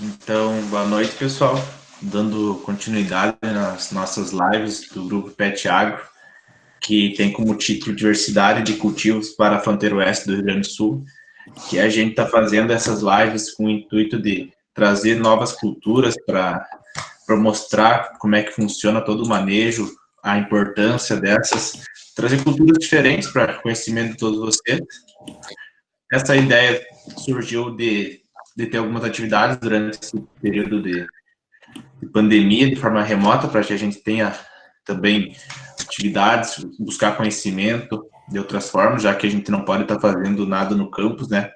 Então, boa noite, pessoal. Dando continuidade nas nossas lives do Grupo Pet Agro, que tem como título Diversidade de Cultivos para a Fronteira Oeste do Rio Grande do Sul, que a gente está fazendo essas lives com o intuito de trazer novas culturas para mostrar como é que funciona todo o manejo, a importância dessas, trazer culturas diferentes para conhecimento de todos vocês. Essa ideia surgiu de ter algumas atividades durante esse período de pandemia de forma remota, para que a gente tenha também atividades, buscar conhecimento de outras formas, já que a gente não pode estar fazendo nada no campus, né?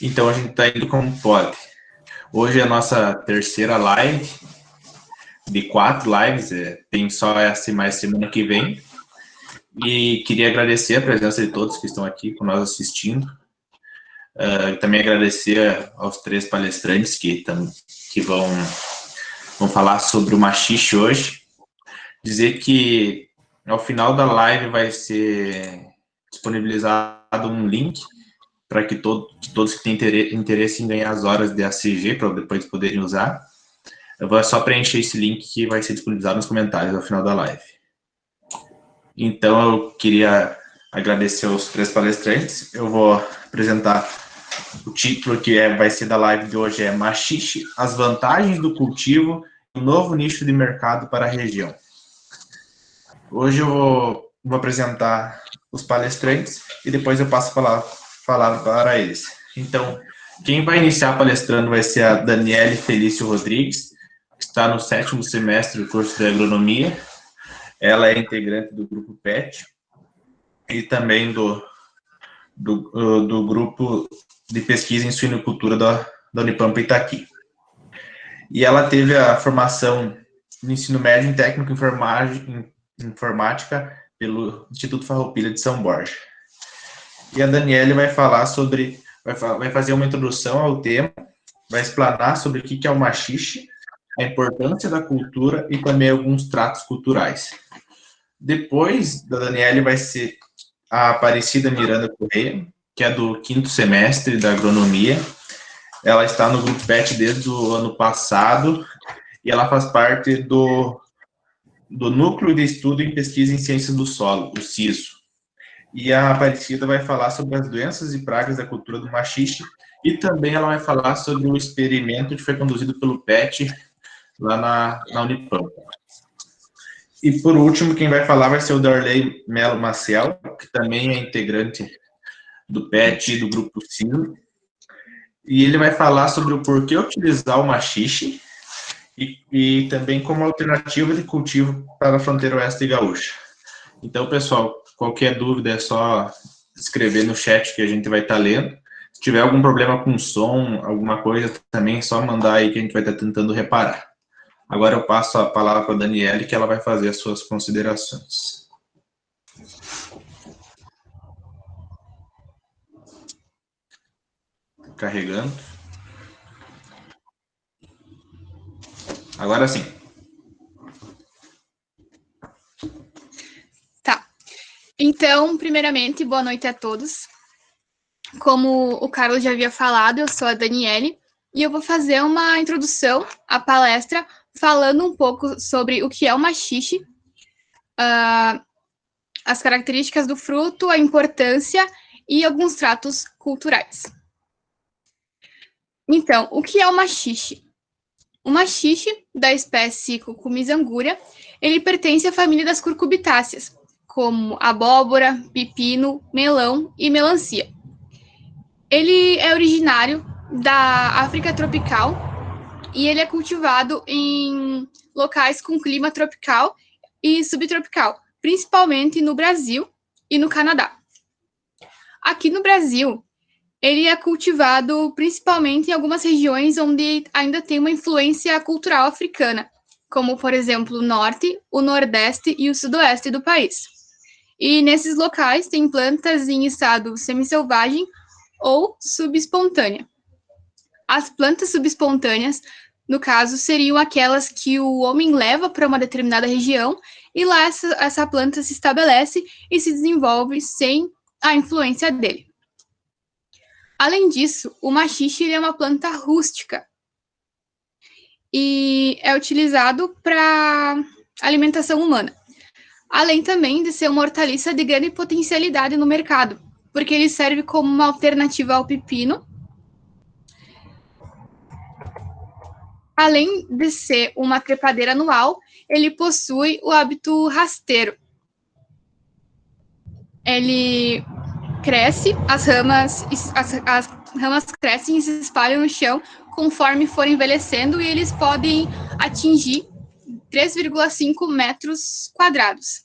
Então a gente está indo como pode. Hoje é a nossa terceira live, de 4 lives, tem só essa e mais semana que vem. E queria agradecer a presença de todos que estão aqui com nós assistindo. Também agradecer aos 3 palestrantes que vão falar sobre o machixe hoje. Dizer que ao final da live vai ser disponibilizado um link para que todos que têm interesse em ganhar as horas de ACG, para depois poderem usar. Eu vou só preencher esse link que vai ser disponibilizado nos comentários ao final da live. Então, eu queria agradecer aos 3 palestrantes. Eu vou apresentar o título que vai ser da live de hoje, é Machixe, as vantagens do cultivo e um novo nicho de mercado para a região. Hoje eu vou apresentar os palestrantes e depois eu passo a palavra para eles. Então, quem vai iniciar palestrando vai ser a Daniele Felício Rodrigues, que está no 7º semestre do curso de agronomia. Ela é integrante do grupo PET e também do grupo de pesquisa em suinocultura da Unipampa Itaqui. E ela teve a formação no ensino médio em técnico em informática pelo Instituto Farroupilha de São Borja. E a Daniele vai falar sobre, vai fazer uma introdução ao tema, vai explanar sobre o que é o machixe, a importância da cultura e também alguns tratos culturais. Depois da Daniele vai ser a Aparecida Miranda Correia, que é do 5º semestre da agronomia. Ela está no grupo PET desde o ano passado e ela faz parte do Núcleo de Estudo em Pesquisa em Ciências do Solo, o CISO. E a Aparecida vai falar sobre as doenças e pragas da cultura do machixe e também ela vai falar sobre o experimento que foi conduzido pelo PET lá na Unipampa. E por último, quem vai falar vai ser o Darley Melo Maciel, que também é integrante do PET e do grupo CISO. E ele vai falar sobre o porquê utilizar o machixe e também como alternativa de cultivo para a fronteira oeste gaúcha. Então, pessoal, qualquer dúvida é só escrever no chat que a gente vai estar lendo. Se tiver algum problema com som, alguma coisa, também é só mandar aí que a gente vai estar tentando reparar. Agora eu passo a palavra para a Daniele, que ela vai fazer as suas considerações. Carregando. Agora sim. Tá. Então, primeiramente, boa noite a todos. Como o Carlos já havia falado, eu sou a Daniele e eu vou fazer uma introdução à palestra falando um pouco sobre o que é o machixe, as características do fruto, a importância e alguns tratos culturais. Então, o que é o machixe? O machixe, da espécie Cucumis anguria, ele pertence à família das curcubitáceas, como abóbora, pepino, melão e melancia. Ele é originário da África tropical e ele é cultivado em locais com clima tropical e subtropical, principalmente no Brasil e no Canadá. Aqui no Brasil, ele é cultivado principalmente em algumas regiões onde ainda tem uma influência cultural africana, como, por exemplo, o norte, o nordeste e o sudoeste do país. E nesses locais tem plantas em estado semi-selvagem ou subespontânea. As plantas subespontâneas, no caso, seriam aquelas que o homem leva para uma determinada região e lá essa planta se estabelece e se desenvolve sem a influência dele. Além disso, o maxixe ele é uma planta rústica e é utilizado para alimentação humana. Além também de ser uma hortaliça de grande potencialidade no mercado, porque ele serve como uma alternativa ao pepino. Além de ser uma trepadeira anual, ele possui o hábito rasteiro. Ele cresce, as ramas crescem e se espalham no chão conforme for envelhecendo, e eles podem atingir 3,5 metros quadrados.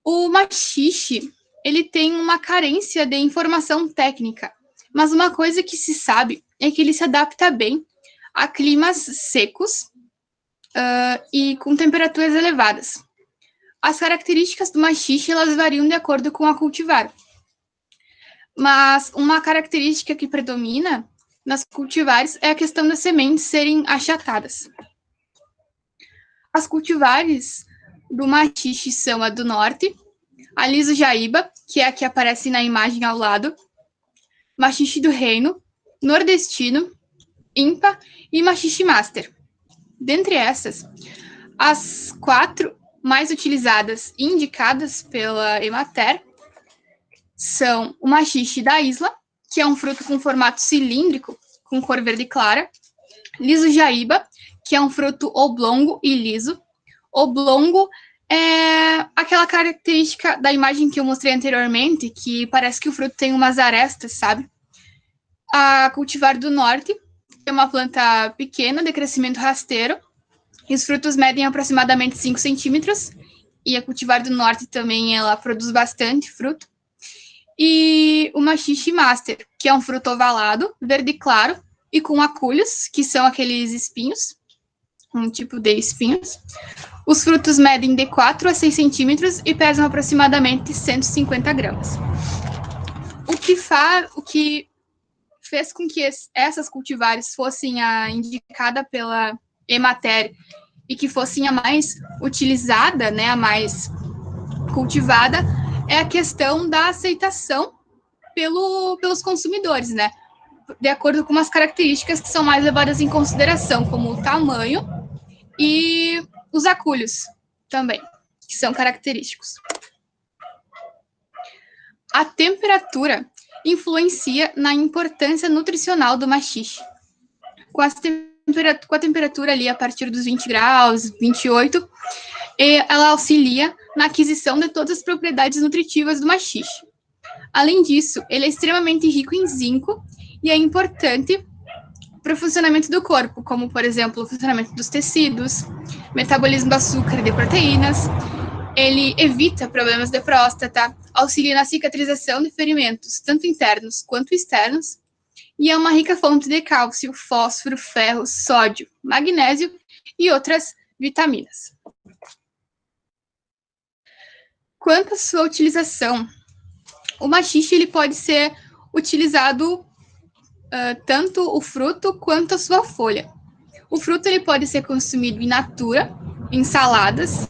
O maxixe, ele tem uma carência de informação técnica, mas uma coisa que se sabe é que ele se adapta bem a climas secos e com temperaturas elevadas. As características do maxixe, elas variam de acordo com a cultivar. Mas uma característica que predomina nas cultivares é a questão das sementes serem achatadas. As cultivares do maxixe são a do norte, a liso jaíba, que é a que aparece na imagem ao lado, maxixe do reino, nordestino, impa e maxixe master. Dentre essas, as 4 mais utilizadas e indicadas pela Emater são o maxixe da isla, que é um fruto com formato cilíndrico, com cor verde clara, liso jaíba, que é um fruto oblongo e liso. Oblongo é aquela característica da imagem que eu mostrei anteriormente, que parece que o fruto tem umas arestas, sabe? A cultivar do norte é uma planta pequena, de crescimento rasteiro, e os frutos medem aproximadamente 5 centímetros, e a cultivar do norte também ela produz bastante fruto. E o maxixe master, que é um fruto ovalado, verde claro, e com acúlios, que são aqueles espinhos, um tipo de espinhos. Os frutos medem de 4 a 6 centímetros e pesam aproximadamente 150 gramas. O que fez com que essas cultivares fossem a indicada pela Emater e que fossem a mais utilizada, né, a mais cultivada, é a questão da aceitação pelos consumidores, né, de acordo com umas características que são mais levadas em consideração, como o tamanho e os acúlios também, que são característicos. A temperatura influencia na importância nutricional do maxixe. Com a temperatura ali a partir dos 20 graus, 28, ela auxilia na aquisição de todas as propriedades nutritivas do maxixe. Além disso, ele é extremamente rico em zinco e é importante para o funcionamento do corpo, como, por exemplo, o funcionamento dos tecidos, metabolismo do açúcar e de proteínas. Ele evita problemas de próstata, auxilia na cicatrização de ferimentos, tanto internos quanto externos, e é uma rica fonte de cálcio, fósforo, ferro, sódio, magnésio e outras vitaminas. Quanto à sua utilização, o maxixe ele pode ser utilizado tanto o fruto quanto a sua folha. O fruto ele pode ser consumido in natura, em saladas,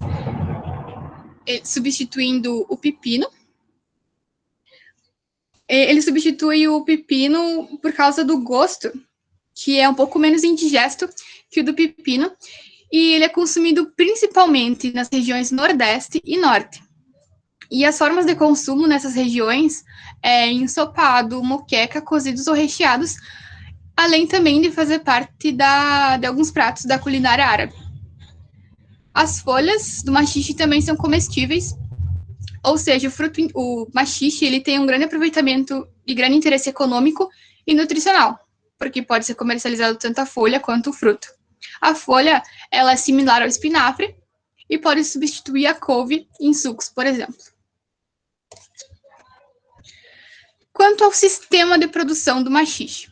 substituindo o pepino. Ele substitui o pepino por causa do gosto, que é um pouco menos indigesto que o do pepino, e ele é consumido principalmente nas regiões Nordeste e Norte. E as formas de consumo nessas regiões é ensopado, moqueca, cozidos ou recheados, além também de fazer parte de alguns pratos da culinária árabe. As folhas do maxixe também são comestíveis, ou seja, o maxixe ele tem um grande aproveitamento e grande interesse econômico e nutricional, porque pode ser comercializado tanto a folha quanto o fruto. A folha ela é similar ao espinafre e pode substituir a couve em sucos, por exemplo. Quanto ao sistema de produção do maxixe,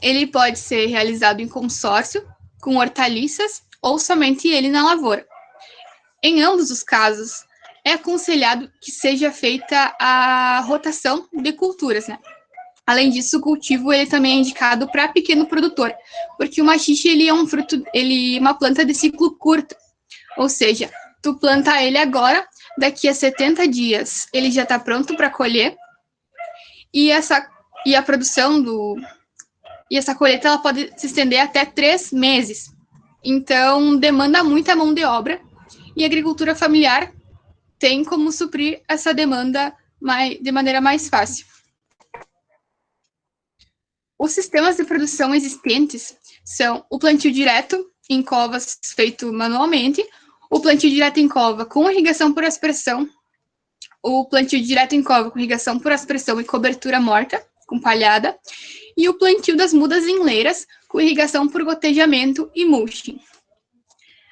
ele pode ser realizado em consórcio, com hortaliças, ou somente ele na lavoura. Em ambos os casos, é aconselhado que seja feita a rotação de culturas, né? Além disso, o cultivo ele também é indicado para pequeno produtor, porque o maxixe ele é um fruto, ele é uma planta de ciclo curto, ou seja, tu planta ele agora, daqui a 70 dias ele já está pronto para colher, e e a produção e essa colheita ela pode se estender até 3 meses. Então, demanda muita mão de obra e a agricultura familiar tem como suprir essa demanda de maneira mais fácil. Os sistemas de produção existentes são o plantio direto em covas feito manualmente, o plantio direto em cova com irrigação por aspersão, o plantio direto em cova com irrigação por aspersão e cobertura morta, com palhada, e o plantio das mudas em leiras com irrigação por gotejamento e mulching.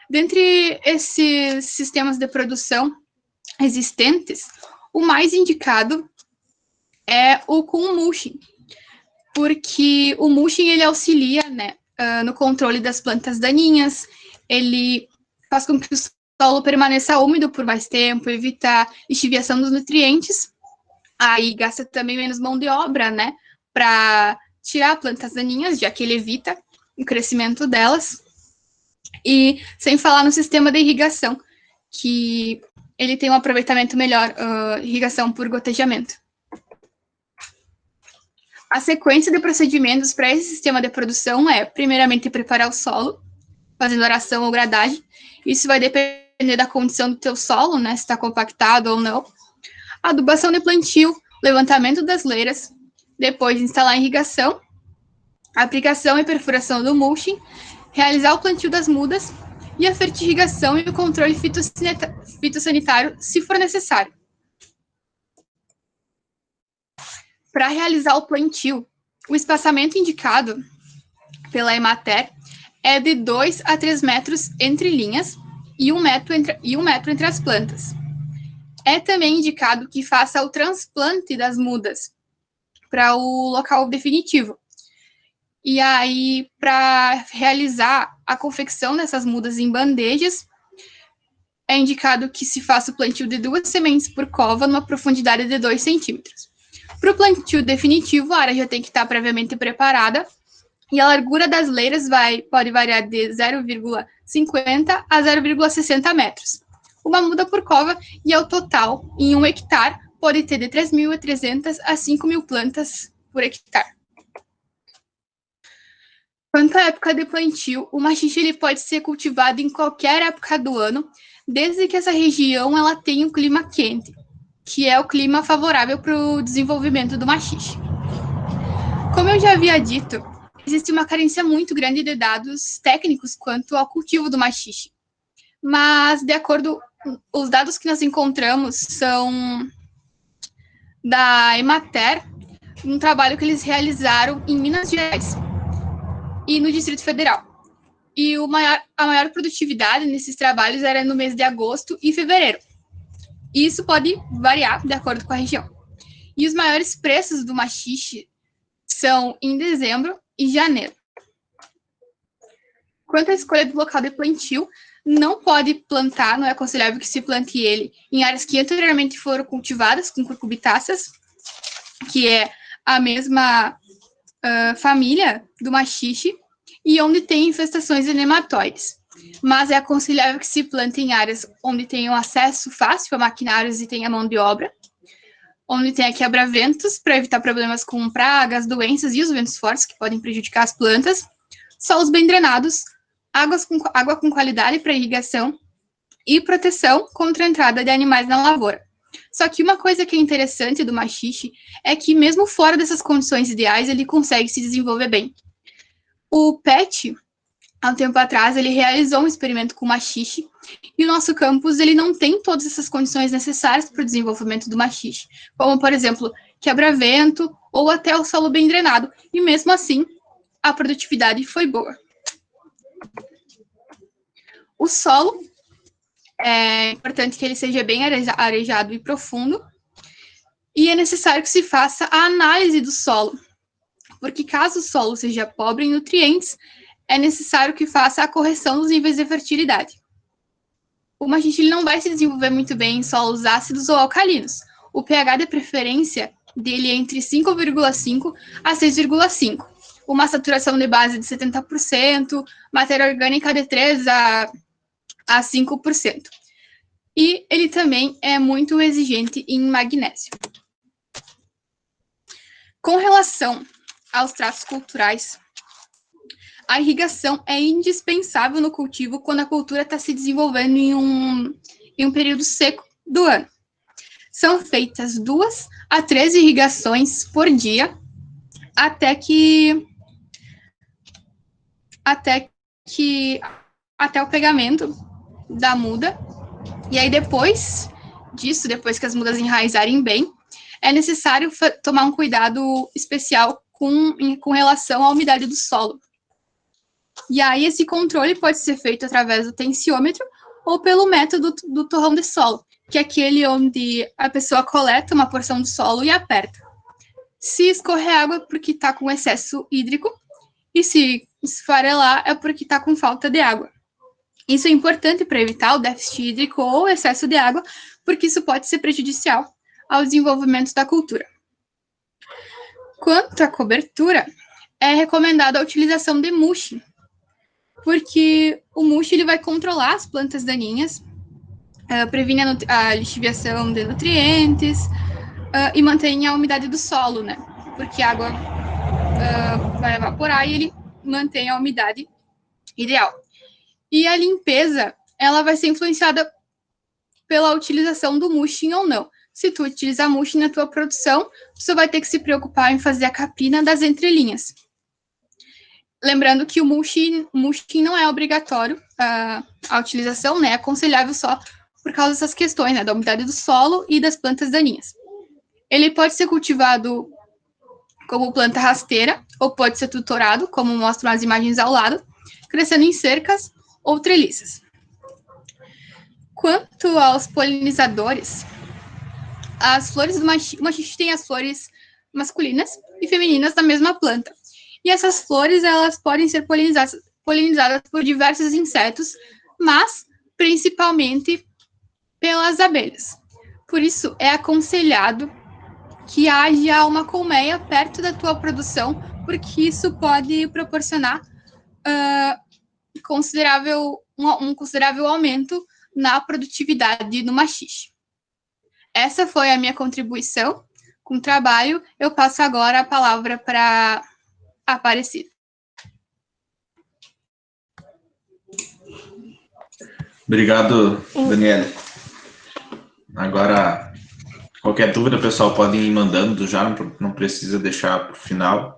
Dentre esses sistemas de produção existentes, o mais indicado é o com mulching, porque o mulching ele auxilia, né, no controle das plantas daninhas, ele faz com que o solo permaneça úmido por mais tempo, evita lixiviação dos nutrientes, aí gasta também menos mão de obra, né, para tirar plantas daninhas, já que ele evita o crescimento delas, e sem falar no sistema de irrigação, que ele tem um aproveitamento melhor, irrigação por gotejamento. A sequência de procedimentos para esse sistema de produção é, primeiramente, preparar o solo, fazendo aração ou gradagem. Isso vai depender da condição do teu solo, né, se está compactado ou não. Adubação de plantio, levantamento das leiras, depois instalar a irrigação, aplicação e perfuração do mulching, realizar o plantio das mudas e a fertirrigação e o controle fitossanitário, se for necessário. Para realizar o plantio, o espaçamento indicado pela Emater é de 2 a 3 metros entre linhas e 1 metro entre as plantas. É também indicado que faça o transplante das mudas para o local definitivo. E aí, para realizar a confecção dessas mudas em bandejas, é indicado que se faça o plantio de 2 sementes por cova numa profundidade de 2 centímetros. Para o plantio definitivo, a área já tem que estar previamente preparada e a largura das leiras pode variar de 0,50 a 0,60 metros. Uma muda por cova e, ao total, em 1 hectare, pode ter de 3.300 a 5.000 plantas por hectare. Quanto à época de plantio, o maxixe ele pode ser cultivado em qualquer época do ano, desde que essa região ela tenha um clima quente, que é o clima favorável para o desenvolvimento do maxixe. Como eu já havia dito, existe uma carência muito grande de dados técnicos quanto ao cultivo do maxixe. Mas, de acordo, os dados que nós encontramos são da Emater, um trabalho que eles realizaram em Minas Gerais e no Distrito Federal. E a maior produtividade nesses trabalhos era no mês de agosto e fevereiro. E isso pode variar de acordo com a região. E os maiores preços do maxixe são em dezembro e janeiro. Quanto à escolha do local de plantio, não pode plantar, não é aconselhável que se plante ele em áreas que anteriormente foram cultivadas com curcubitáceas, que é a mesma família do maxixe, e onde tem infestações de nematóides. Mas é aconselhável que se plante em áreas onde tenham acesso fácil a maquinários e tenha mão de obra, onde tenha quebra-ventos para evitar problemas com pragas, doenças e os ventos fortes que podem prejudicar as plantas, solos bem drenados, água com qualidade para irrigação e proteção contra a entrada de animais na lavoura. Só que uma coisa que é interessante do maxixe é que mesmo fora dessas condições ideais, ele consegue se desenvolver bem. O PET, há um tempo atrás, ele realizou um experimento com maxixe e o nosso campus ele não tem todas essas condições necessárias para o desenvolvimento do maxixe, como, por exemplo, quebra-vento ou até o solo bem drenado, e mesmo assim, a produtividade foi boa. O solo, é importante que ele seja bem arejado e profundo, e é necessário que se faça a análise do solo, porque caso o solo seja pobre em nutrientes, é necessário que faça a correção dos níveis de fertilidade. O maxixe ele não vai se desenvolver muito bem em solos ácidos ou alcalinos. O pH de preferência dele é entre 5,5 a 6,5. Uma saturação de base de 70%, matéria orgânica de 3 a 5%. E ele também é muito exigente em magnésio. Com relação aos traços culturais, a irrigação é indispensável no cultivo quando a cultura está se desenvolvendo em um período seco do ano. São feitas 2 a 3 irrigações por dia até o pegamento da muda. E aí, depois disso, depois que as mudas enraizarem bem, é necessário tomar um cuidado especial com relação à umidade do solo. E aí, esse controle pode ser feito através do tensiômetro ou pelo método do torrão de solo, que é aquele onde a pessoa coleta uma porção do solo e aperta. Se escorrer água é porque está com excesso hídrico, e se esfarelar é porque está com falta de água. Isso é importante para evitar o déficit hídrico ou excesso de água, porque isso pode ser prejudicial ao desenvolvimento da cultura. Quanto à cobertura, é recomendada a utilização de mulching, porque o mulching ele vai controlar as plantas daninhas, previne a lixiviação de nutrientes e mantém a umidade do solo, né? Porque a água vai evaporar e ele mantém a umidade ideal. E a limpeza, ela vai ser influenciada pela utilização do mulching ou não. Se tu utilizar mulching na tua produção, você vai ter que se preocupar em fazer a capina das entrelinhas. Lembrando que o mulching não é obrigatório a utilização, né? É aconselhável só por causa dessas questões, né? Da umidade do solo e das plantas daninhas. Ele pode ser cultivado como planta rasteira ou pode ser tutorado, como mostram as imagens ao lado, crescendo em cercas ou treliças. Quanto aos polinizadores, as flores do machixe têm as flores masculinas e femininas da mesma planta. E essas flores, elas podem ser polinizadas por diversos insetos, mas principalmente pelas abelhas. Por isso, é aconselhado que haja uma colmeia perto da tua produção, porque isso pode proporcionar um considerável aumento na produtividade no machixe. Essa foi a minha contribuição com o trabalho. Eu passo agora a palavra para a Aparecida. Obrigado, Daniela. Agora, qualquer dúvida, pessoal, podem ir mandando já, não precisa deixar para o final.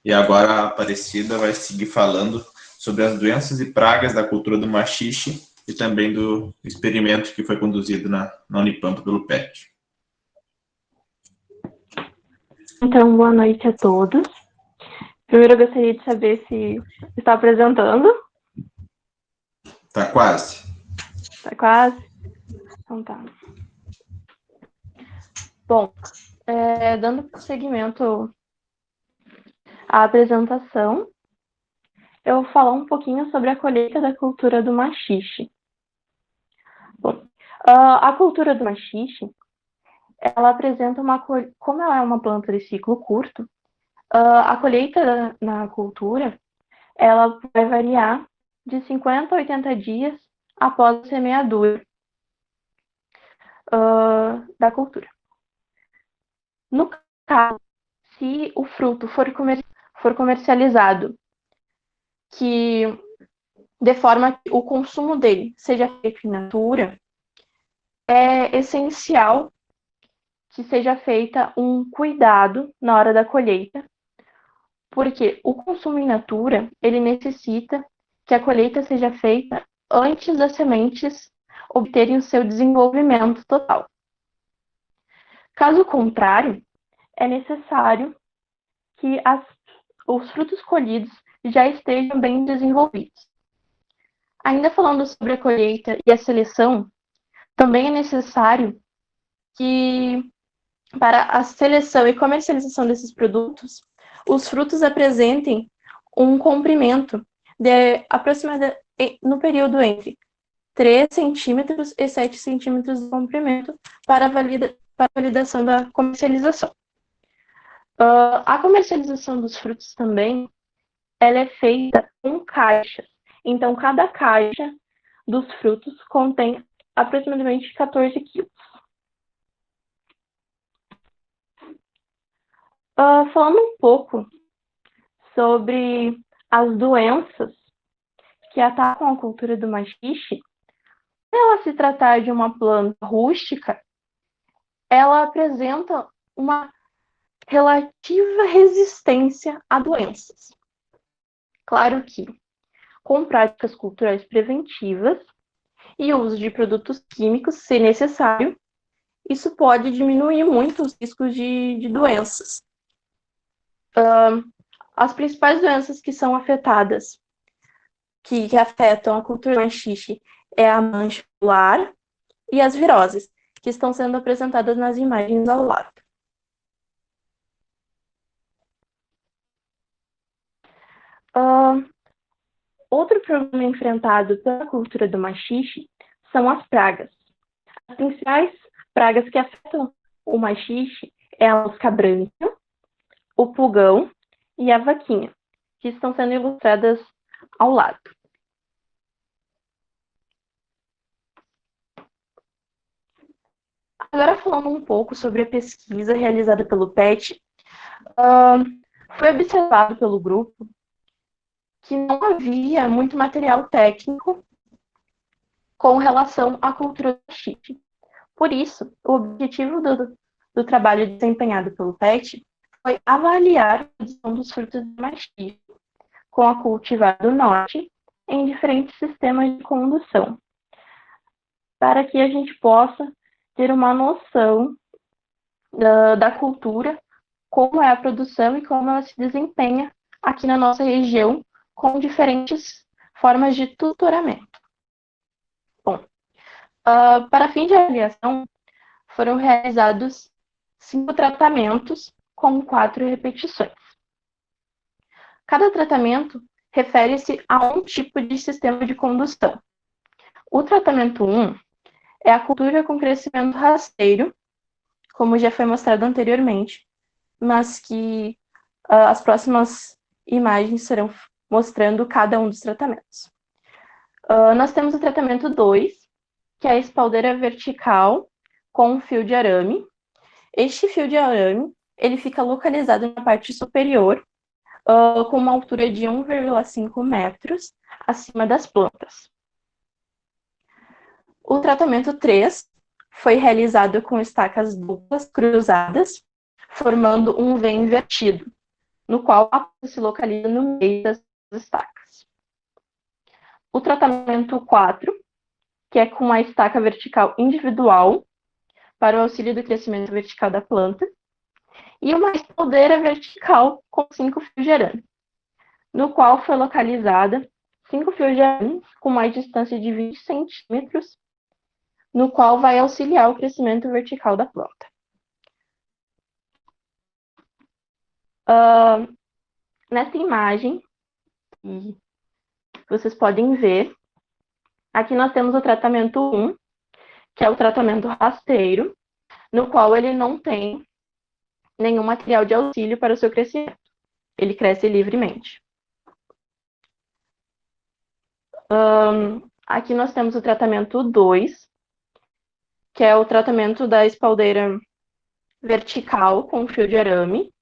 E agora a Aparecida vai seguir falando sobre as doenças e pragas da cultura do machixe e também do experimento que foi conduzido na Unipampa pelo PET. Então, boa noite a todos. Primeiro, eu gostaria de saber se está apresentando. Tá quase. Tá quase? Então tá. Bom, dando prosseguimento à apresentação, eu vou falar um pouquinho sobre a colheita da cultura do machixe. Bom, a cultura do machixe, ela apresenta como ela é uma planta de ciclo curto, a colheita na cultura, ela vai variar de 50 a 80 dias após a semeadura da cultura. No caso, se o fruto for comercializado, que de forma que o consumo dele seja feito in natura, é essencial que seja feita um cuidado na hora da colheita, porque o consumo in natura, ele necessita que a colheita seja feita antes das sementes obterem o seu desenvolvimento total. Caso contrário, é necessário que os frutos colhidos já estejam bem desenvolvidos. Ainda falando sobre a colheita e a seleção, também é necessário que, para a seleção e comercialização desses produtos, os frutos apresentem um comprimento de aproximadamente no período entre 3 centímetros e 7 centímetros de comprimento para a validação da comercialização. A comercialização dos frutos também, ela é feita com caixas. Então, cada caixa dos frutos contém aproximadamente 14 quilos. Falando um pouco sobre as doenças que atacam a cultura do maxixe, por ela se tratar de uma planta rústica, ela apresenta uma relativa resistência a doenças. Claro que, com práticas culturais preventivas e uso de produtos químicos, se necessário, isso pode diminuir muito os riscos de doenças. As principais doenças que são afetadas, que afetam a cultura do maxixe, é a mancha ocular e as viroses, que estão sendo apresentadas nas imagens ao lado. Outro problema enfrentado pela cultura do maxixe são as pragas. As principais pragas que afetam o maxixe é a mosca branca, o pulgão e a vaquinha, que estão sendo ilustradas ao lado. Agora, falando um pouco sobre a pesquisa realizada pelo PET, foi observado pelo grupo que não havia muito material técnico com relação à cultura do maxixe. Por isso, o objetivo do trabalho desempenhado pelo PET foi avaliar a produção dos frutos do maxixe com a cultivar do norte em diferentes sistemas de condução, para que a gente possa ter uma noção da cultura, como é a produção e como ela se desempenha aqui na nossa região com diferentes formas de tutoramento. Bom, para fim de avaliação, foram realizados 5 tratamentos com 4 repetições. Cada tratamento refere-se a um tipo de sistema de condução. O tratamento 1 é a cultura com crescimento rasteiro, como já foi mostrado anteriormente, mas que as próximas imagens serão mostrando cada um dos tratamentos. Nós temos o tratamento 2, que é a espaldeira vertical com um fio de arame. Este fio de arame, ele fica localizado na parte superior, com uma altura de 1,5 metros acima das plantas. O tratamento 3 foi realizado com estacas duplas cruzadas, formando um V invertido, no qual a planta se localiza no meio das estacas. O tratamento 4, que é com a estaca vertical individual, para o auxílio do crescimento vertical da planta, e uma espaldeira vertical com 5 fios de arame, no qual foi localizada 5 fios de arame com mais distância de 20 centímetros, no qual vai auxiliar o crescimento vertical da planta. Nessa imagem, vocês podem ver, aqui nós temos o tratamento 1, que é o tratamento rasteiro, no qual ele não tem nenhum material de auxílio para o seu crescimento. Ele cresce livremente. Aqui nós temos o tratamento 2, que é o tratamento da espaldeira vertical com fio de arame,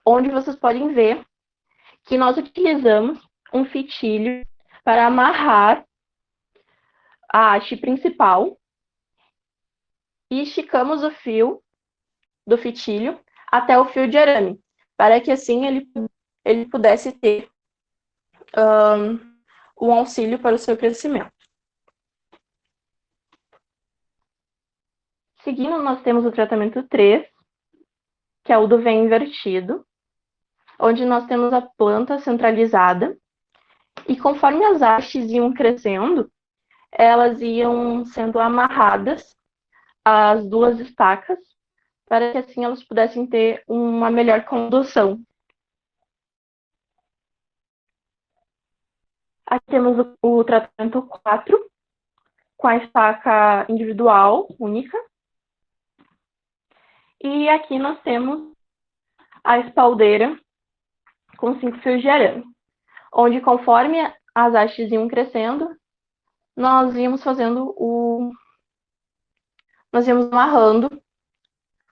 onde vocês podem ver que nós utilizamos um fitilho para amarrar a haste principal e esticamos o fio do fitilho até o fio de arame, para que assim ele pudesse ter um auxílio para o seu crescimento. Seguindo, nós temos o tratamento 3, que é o do V invertido, onde nós temos a planta centralizada, e conforme as hastes iam crescendo, elas iam sendo amarradas às 2 estacas, para que assim elas pudessem ter uma melhor condução. Aqui temos o tratamento 4, com a estaca individual, única. E aqui nós temos a espaldeira com 5 fios de arame, onde conforme as hastes iam crescendo, nós íamos amarrando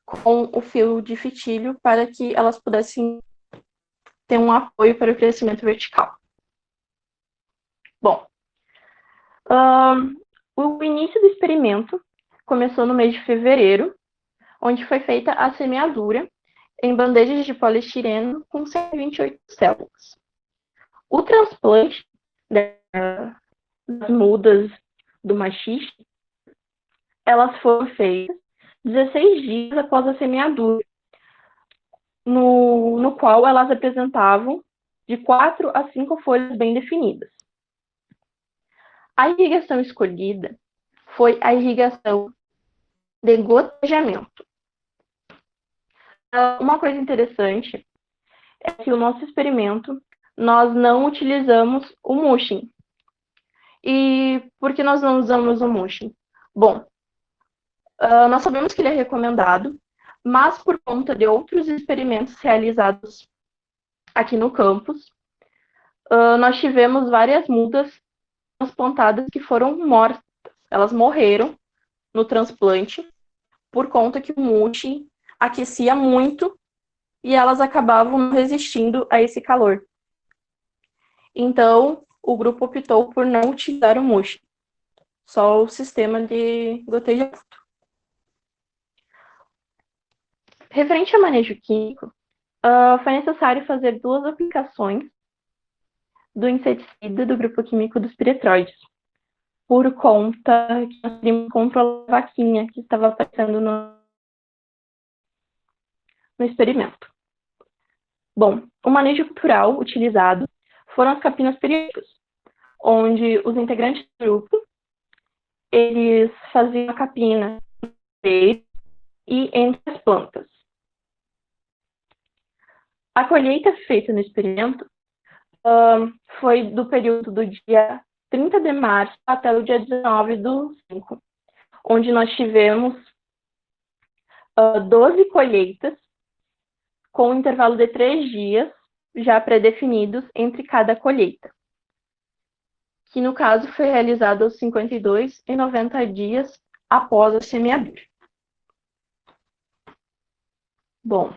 com o fio de fitilho para que elas pudessem ter um apoio para o crescimento vertical. Bom, o início do experimento começou no mês de fevereiro, onde foi feita a semeadura em bandejas de poliestireno com 128 células. O transplante das mudas do machixe, elas foram feitas 16 dias após a semeadura, no qual elas apresentavam de 4 a 5 folhas bem definidas. A irrigação escolhida foi a irrigação de gotejamento. Uma coisa interessante é que o nosso experimento, nós não utilizamos o mushing. E por que nós não usamos o mushing? Bom, nós sabemos que ele é recomendado, mas por conta de outros experimentos realizados aqui no campus, nós tivemos várias mudas transplantadas que foram mortas. Elas morreram no transplante por conta que o mulching aquecia muito e elas acabavam não resistindo a esse calor. Então, o grupo optou por não utilizar o mulching, só o sistema de gotejamento. Referente ao manejo químico, foi necessário fazer 2 aplicações do inseticida do grupo químico dos piretróides, por conta que nós queríamos controlar a vaquinha que estava aparecendo no experimento. Bom, o manejo cultural utilizado foram as capinas periódicas, onde os integrantes do grupo, eles faziam a capina e entre as plantas. A colheita feita no experimento foi do período do dia 30 de março até o dia 19/5, onde nós tivemos 12 colheitas com um intervalo de 3 dias já pré-definidos entre cada colheita, que no caso foi realizado aos 52 e 90 dias após a semeadura. Bom,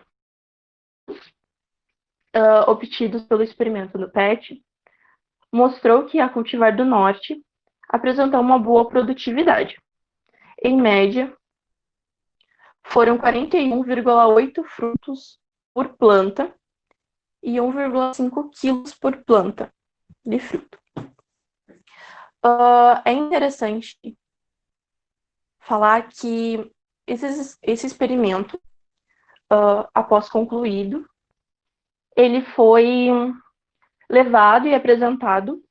obtidos pelo experimento do PET, mostrou que a cultivar do norte apresentou uma boa produtividade. Em média, foram 41,8 frutos por planta e 1,5 quilos por planta de fruto. É interessante falar que esse experimento, após concluído, ele foi levado e apresentado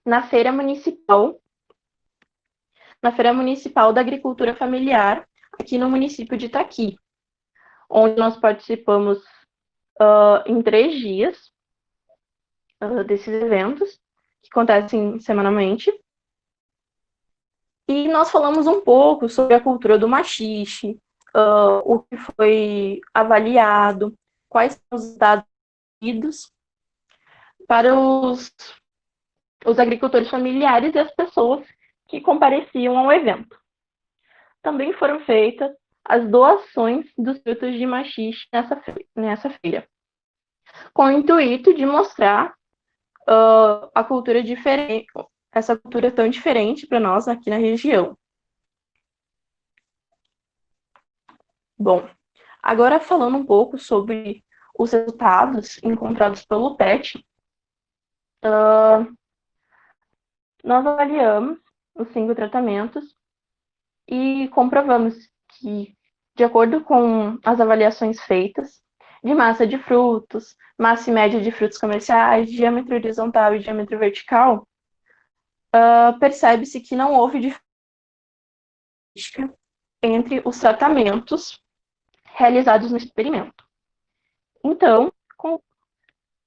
na Feira Municipal da Agricultura Familiar, aqui no município de Itaqui, onde nós participamos em 3 dias desses eventos, que acontecem semanalmente. E nós falamos um pouco sobre a cultura do machixe, o que foi avaliado, quais são os dados para os agricultores familiares e as pessoas que compareciam ao evento. Também foram feitas as doações dos frutos de machixe nessa feira, com o intuito de mostrar a cultura diferente, essa cultura tão diferente para nós aqui na região. Bom, agora falando um pouco sobre os resultados encontrados pelo PET, nós avaliamos os 5 tratamentos e comprovamos que, de acordo com as avaliações feitas, de massa de frutos, massa e média de frutos comerciais, diâmetro horizontal e diâmetro vertical, percebe-se que não houve diferença entre os tratamentos realizados no experimento. Então,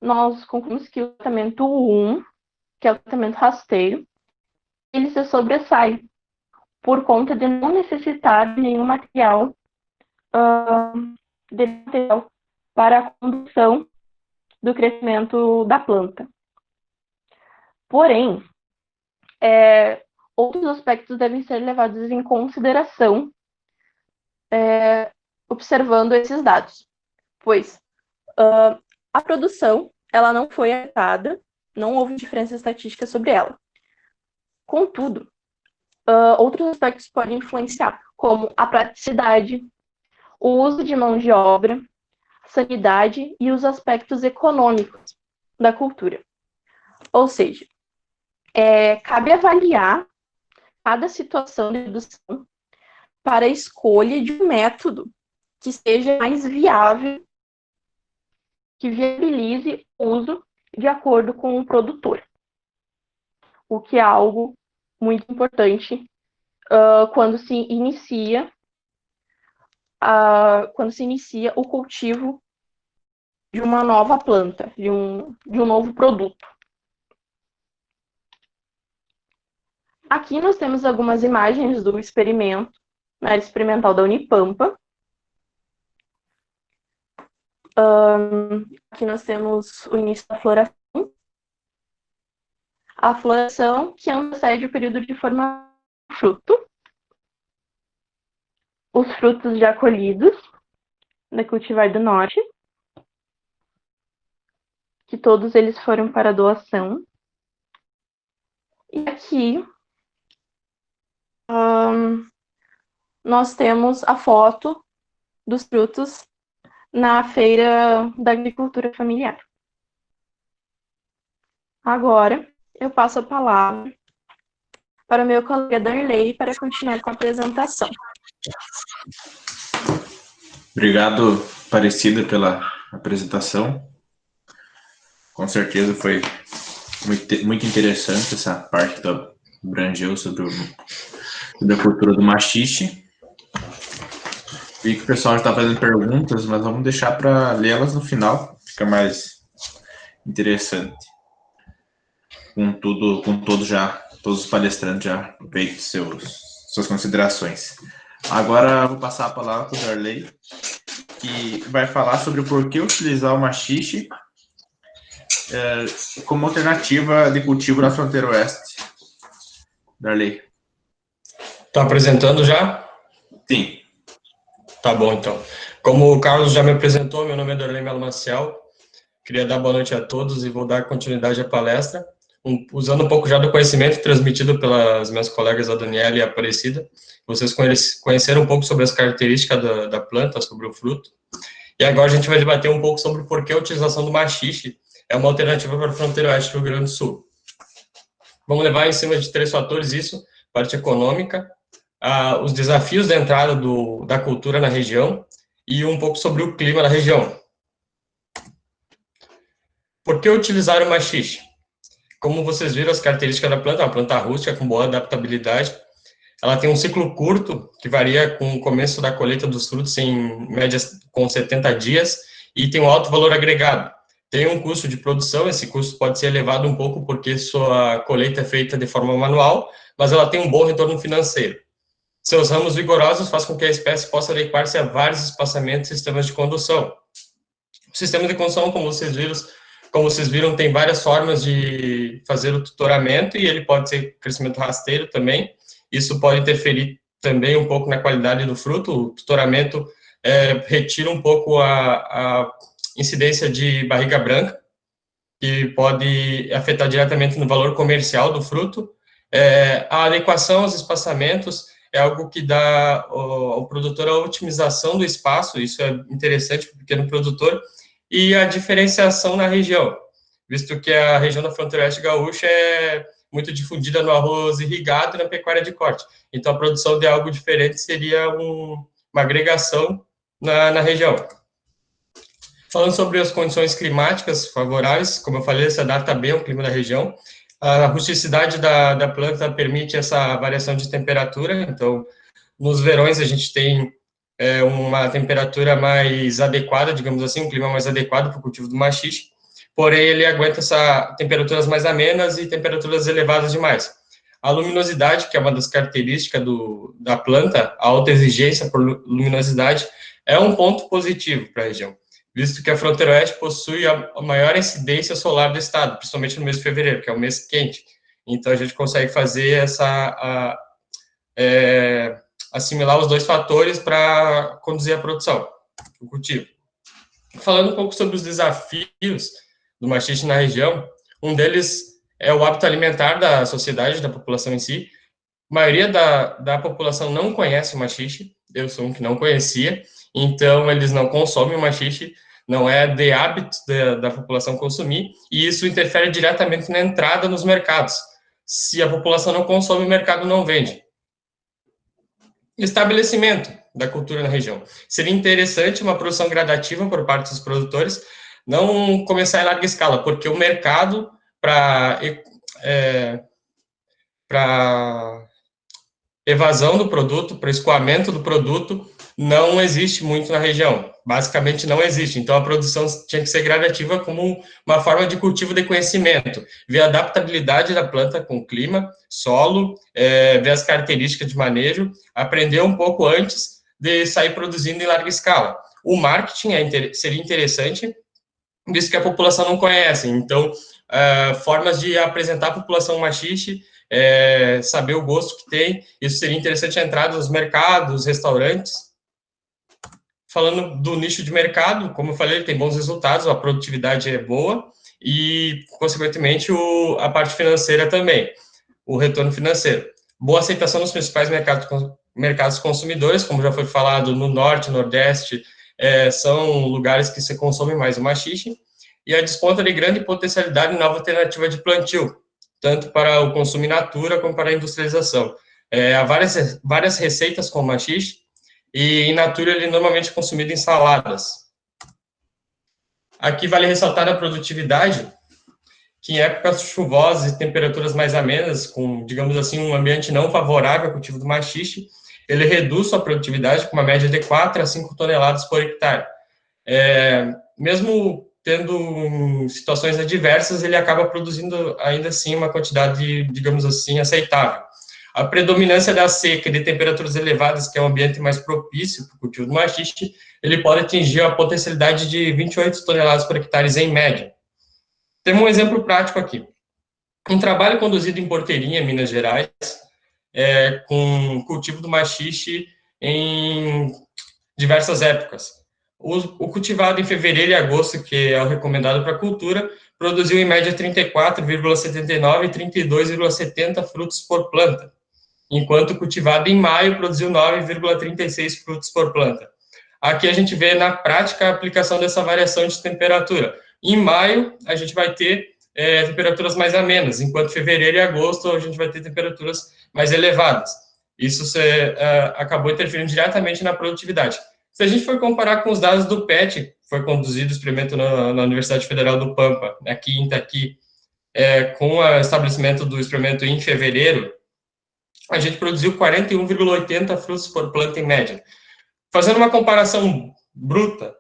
nós concluímos que o tratamento 1, que é o tratamento rasteiro, ele se sobressai por conta de não necessitar de nenhum material, para a condução do crescimento da planta. Porém, outros aspectos devem ser levados em consideração observando esses dados, pois a produção ela não foi afetada, não houve diferença estatística sobre ela. Contudo, outros aspectos podem influenciar, como a praticidade, o uso de mão de obra, sanidade e os aspectos econômicos da cultura. Ou seja, cabe avaliar cada situação de produção para a escolha de um método que seja mais viável, que viabilize o uso de acordo com o produtor. O que é algo muito importante quando se inicia o cultivo de uma nova planta, de um novo produto. Aqui nós temos algumas imagens do experimento, na área experimental da Unipampa. Aqui nós temos o início da floração. A floração que antecede o período de formação do fruto. Os frutos já colhidos da cultivar do norte, que todos eles foram para doação. E aqui nós temos a foto dos frutos na feira da agricultura familiar. Agora, eu passo a palavra para o meu colega Darley para continuar com a apresentação. Obrigado, Aparecida, pela apresentação. Com certeza foi muito interessante essa parte do Brangel sobre a cultura do machixe. Vi que o pessoal está fazendo perguntas, mas vamos deixar para lê-las no final, fica mais interessante. Todos os palestrantes já feito suas considerações. Agora eu vou passar a palavra para o Darley, que vai falar sobre o porquê utilizar o machixe como alternativa de cultivo na fronteira oeste. Darley. Está apresentando já? Sim. Tá bom, então. Como o Carlos já me apresentou, meu nome é Darley Melo Maciel. Queria dar boa noite a todos e vou dar continuidade à palestra, usando um pouco já do conhecimento transmitido pelas minhas colegas, a Daniela e a Aparecida. Vocês conheceram um pouco sobre as características da planta, sobre o fruto. E agora a gente vai debater um pouco sobre por que a utilização do machixe é uma alternativa para a fronteira oeste do Rio Grande do Sul. Vamos levar em cima de 3 fatores isso: parte econômica, os desafios da entrada da cultura na região e um pouco sobre o clima da região. Por que utilizar o machixe? Como vocês viram, as características da planta, é uma planta rústica com boa adaptabilidade. Ela tem um ciclo curto, que varia com o começo da colheita dos frutos, em média com 70 dias, e tem um alto valor agregado. Tem um custo de produção, esse custo pode ser elevado um pouco porque sua colheita é feita de forma manual, mas ela tem um bom retorno financeiro. Seus ramos vigorosos fazem com que a espécie possa adequar-se a vários espaçamentos e sistemas de condução. O sistema de condução, como vocês viram, tem várias formas de fazer o tutoramento, e ele pode ser crescimento rasteiro também. Isso pode interferir também um pouco na qualidade do fruto. O tutoramento retira um pouco a incidência de barriga branca, que pode afetar diretamente no valor comercial do fruto. A adequação aos espaçamentos é algo que dá ao produtor a otimização do espaço, isso é interessante para o pequeno produtor, e a diferenciação na região, visto que a região da fronteira oeste gaúcha é muito difundida no arroz irrigado e na pecuária de corte. Então, a produção de algo diferente seria uma agregação na região. Falando sobre as condições climáticas favoráveis, como eu falei, se adapta bem ao clima da região. A rusticidade da planta permite essa variação de temperatura. Então, nos verões, a gente tem uma temperatura mais adequada, digamos assim, um clima mais adequado para o cultivo do machixe. Porém, ele aguenta temperaturas mais amenas e temperaturas elevadas demais. A luminosidade, que é uma das características da planta, a alta exigência por luminosidade, é um ponto positivo para a região, visto que a fronteira oeste possui a maior incidência solar do estado, principalmente no mês de fevereiro, que é um mês quente. Então, a gente consegue fazer assimilar os dois fatores para conduzir a produção, o cultivo. Falando um pouco sobre os desafios do machixe na região, um deles é o hábito alimentar da sociedade, da população em si. A maioria da população não conhece o machixe, eu sou um que não conhecia, então eles não consomem o machixe, não é de hábito da população consumir, e isso interfere diretamente na entrada nos mercados. Se a população não consome, o mercado não vende. Estabelecimento da cultura na região. Seria interessante uma produção gradativa por parte dos produtores, não começar em larga escala, porque o mercado para evasão do produto, para escoamento do produto, não existe muito na região. Basicamente, não existe. Então, a produção tinha que ser gradativa como uma forma de cultivo de conhecimento, ver a adaptabilidade da planta com o clima, solo, ver as características de manejo, aprender um pouco antes de sair produzindo em larga escala. O marketing seria interessante, visto que a população não conhece. Então, formas de apresentar a população machixe, saber o gosto que tem, isso seria interessante a entrada nos mercados, restaurantes. Falando do nicho de mercado, como eu falei, ele tem bons resultados, a produtividade é boa e, consequentemente, a parte financeira também, o retorno financeiro. Boa aceitação nos principais mercados consumidores, como já foi falado, no Norte, Nordeste, são lugares que se consome mais o machixe, e a desponta de grande potencialidade em nova alternativa de plantio, tanto para o consumo in natura como para a industrialização. Há várias receitas com machixe, e in natura ele normalmente é consumido em saladas. Aqui vale ressaltar a produtividade, que em épocas chuvosas e temperaturas mais amenas, com, digamos assim, um ambiente não favorável ao cultivo do machixe, ele reduz sua produtividade com uma média de 4 a 5 toneladas por hectare. Mesmo tendo situações adversas, ele acaba produzindo ainda assim uma quantidade, digamos assim, aceitável. A predominância da seca e de temperaturas elevadas, que é um ambiente mais propício para o cultivo do machixe, ele pode atingir a potencialidade de 28 toneladas por hectare em média. Temos um exemplo prático aqui. Um trabalho conduzido em Porteirinha, Minas Gerais, com cultivo do machixe em diversas épocas. O cultivado em fevereiro e agosto, que é o recomendado para a cultura, produziu em média 34,79 e 32,70 frutos por planta, enquanto cultivado em maio produziu 9,36 frutos por planta. Aqui a gente vê na prática a aplicação dessa variação de temperatura. Em maio, a gente vai ter temperaturas mais amenas, enquanto fevereiro e agosto a gente vai ter temperaturas mais elevadas. Isso acabou interferindo diretamente na produtividade. Se a gente for comparar com os dados do PET, foi conduzido o experimento na Universidade Federal do Pampa, aqui em Itaqui, com o estabelecimento do experimento em fevereiro, a gente produziu 41,80 frutos por planta em média. Fazendo uma comparação bruta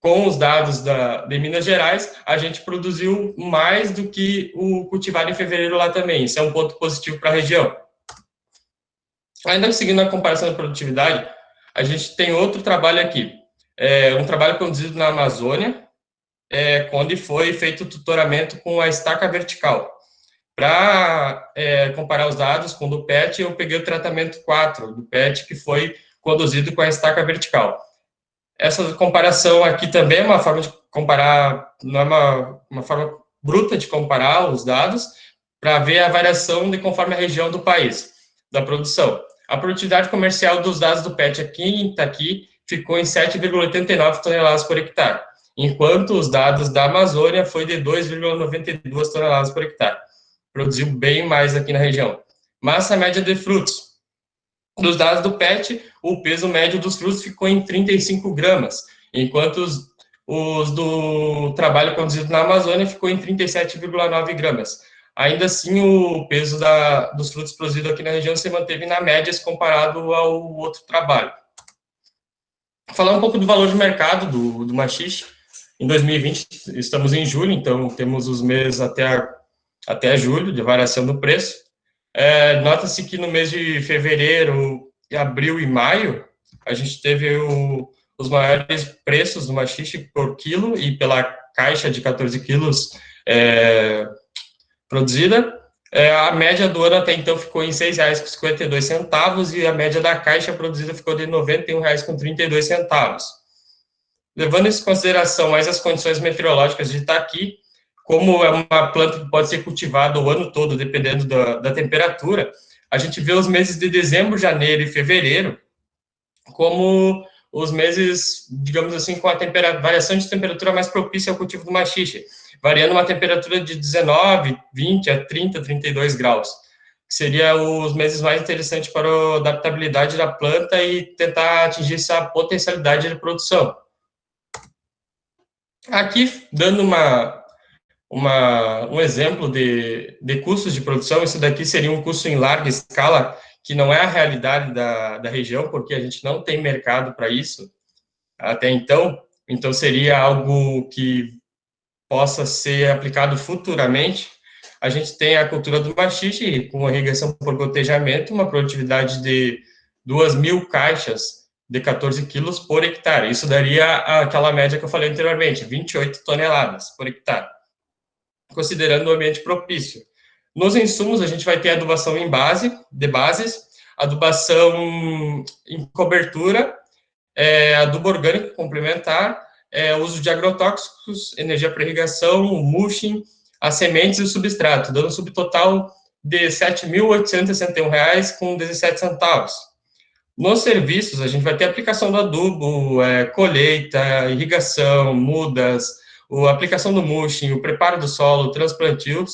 com os dados de Minas Gerais, a gente produziu mais do que o cultivado em fevereiro lá também. Isso é um ponto positivo para a região. Ainda seguindo a comparação da produtividade, a gente tem outro trabalho aqui. Um trabalho conduzido na Amazônia, onde foi feito o tutoramento com a estaca vertical. Para comparar os dados com o do PET, eu peguei o tratamento 4 do PET, que foi conduzido com a estaca vertical. Essa comparação aqui também é uma forma de comparar, não é uma forma bruta de comparar os dados, para ver a variação de conforme a região do país, da produção. A produtividade comercial dos dados do PET aqui em Itaqui ficou em 7,89 toneladas por hectare, enquanto os dados da Amazônia foi de 2,92 toneladas por hectare. Produziu bem mais aqui na região. Massa média de frutos. Dos dados do PET, o peso médio dos frutos ficou em 35 gramas, enquanto os do trabalho conduzido na Amazônia ficou em 37,9 gramas. Ainda assim, o peso dos frutos produzidos aqui na região se manteve na média se comparado ao outro trabalho. Falar um pouco do valor de mercado do machixe. Em 2020, estamos em julho, então temos os meses até julho de variação do preço. Nota-se que no mês de fevereiro, abril e maio, a gente teve os maiores preços do machixe por quilo e pela caixa de 14 quilos produzida. A média do ano até então ficou em R$ 6,52 e a média da caixa produzida ficou de R$ 91,32. Levando isso em consideração mais as condições meteorológicas de Itaqui, como é uma planta que pode ser cultivada o ano todo, dependendo da temperatura, a gente vê os meses de dezembro, janeiro e fevereiro como os meses, digamos assim, com a variação de temperatura mais propícia ao cultivo do maxixe, variando uma temperatura de 19, 20 a 30, 32 graus, que seria os meses mais interessantes para a adaptabilidade da planta e tentar atingir essa potencialidade de produção. Aqui, dando um exemplo de custos de produção, isso daqui seria um custo em larga escala, que não é a realidade da região, porque a gente não tem mercado para isso até então, então seria algo que possa ser aplicado futuramente. A gente tem a cultura do maxixe, com irrigação por gotejamento, uma produtividade de 2.000 caixas de 14 quilos por hectare. Isso daria aquela média que eu falei anteriormente, 28 toneladas por hectare, considerando o ambiente propício. Nos insumos, a gente vai ter adubação de bases, adubação em cobertura, adubo orgânico complementar, uso de agrotóxicos, energia para irrigação, mulching, as sementes e o substrato, dando um subtotal de R$ 7.861 com 17 centavos. Nos serviços, a gente vai ter aplicação do adubo, colheita, irrigação, mudas, a aplicação do mulching, o preparo do solo, transplantio,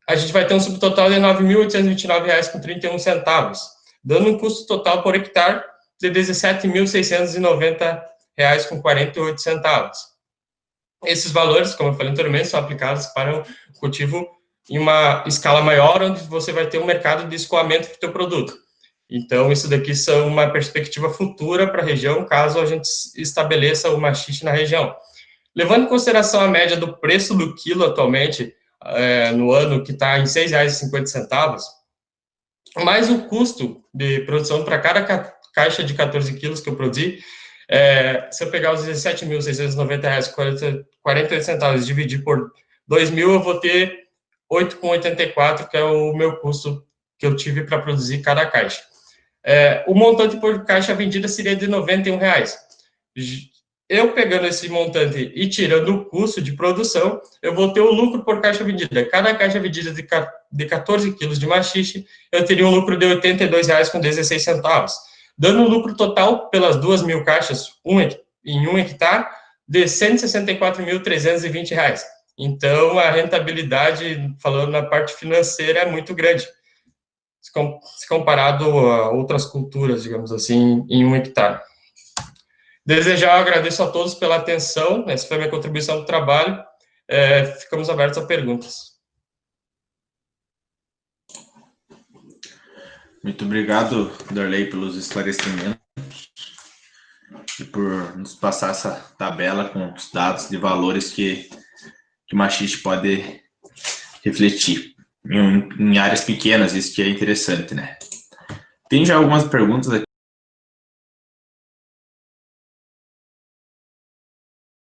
a gente vai ter um subtotal de R$ 9.829,31, dando um custo total por hectare de R$ 17.690,48. Esses valores, como eu falei anteriormente, são aplicados para o cultivo em uma escala maior, onde você vai ter um mercado de escoamento do teu produto. Então, isso daqui são uma perspectiva futura para a região, caso a gente estabeleça o maxixe na região. Levando em consideração a média do preço do quilo atualmente, no ano, que está em R$ 6,50, mais o custo de produção para cada caixa de 14 quilos que eu produzi, se eu pegar os R$ 17.690,48 e dividir por 2.000, eu vou ter R$ 8,84, que é o meu custo que eu tive para produzir cada caixa. O montante por caixa vendida seria de R$ 91. Eu pegando esse montante e tirando o custo de produção, eu vou ter o lucro por caixa vendida. Cada caixa vendida de 14 quilos de maxixe, eu teria um lucro de R$ 82,16, dando um lucro total pelas 2.000 caixas em um hectare de R$ 164.320. Então, a rentabilidade, falando na parte financeira, é muito grande, se comparado a outras culturas, digamos assim, em um hectare. Desejar, eu agradeço a todos pela atenção, essa foi a minha contribuição do trabalho, ficamos abertos a perguntas. Muito obrigado, Darley, pelos esclarecimentos e por nos passar essa tabela com os dados de valores que o maxixe pode refletir em áreas pequenas, isso que é interessante, né? Tem já algumas perguntas aqui